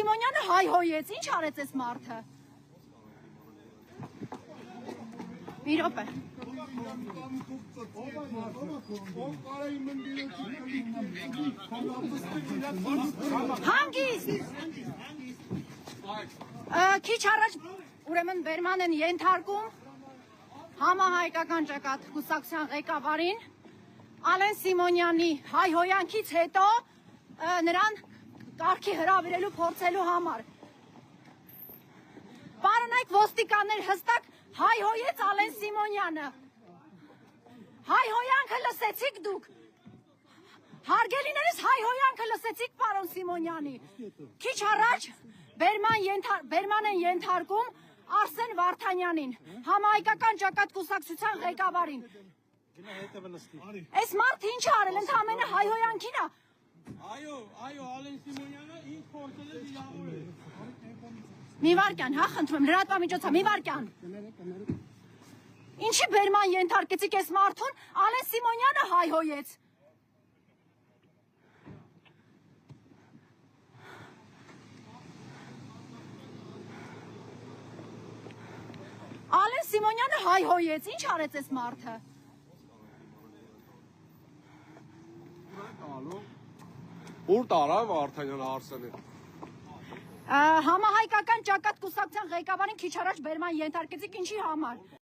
Սիմոնյանը հայհոյեց, ինչ արեց այս մարդը։ Մի րոպե։ Հանգիստ։ Քիչ առաջ ուրեմն բերման են ենթարկում համահայկական ճակատ կուսակցության ղեկավարին Ալեն Սիմոնյանի հայհոյանքից հետո նրան կարգի հրավիրելու փորձելու համար։ Պարոնայք ոստիկաններ հստակ հայհոյեց Ալեն Սիմոնյանը։ Հայհոյանքը լսեցիք դուք։ Հարգելիներս հայհոյանքը լսեցիք պարոն Սիմոնյանի։ Քիչ առաջ բերման են ենթարկում Արսեն Վարդանյանին, համահայկական ճակատ կուսակցության ղեկավարին։ Այս մարդը ինչ արել, ընդամենը հայհոյանքին է։ Այո, Ալեն Սիմոնյանը ինչ փորձել է վիրավորել։ Մի վարքյան, հա խնդրում եմ, լրատվամիջոցը, մի վարքյան։ Ինչի բերման ենթարկեցիք այս մարդուն, Ալեն Սիմոնյանը հայհոյեց։ Ալեն Սիմոնյանը հայհոյեց, ինչ արեց այս մարդը։ Ուր տարավ Վարդանյանը Արսենը։ Համահայկական ճակատ կուսակցության ղեկավարին քիչ առաջ բերման ենթարկեցիք ինչի համար։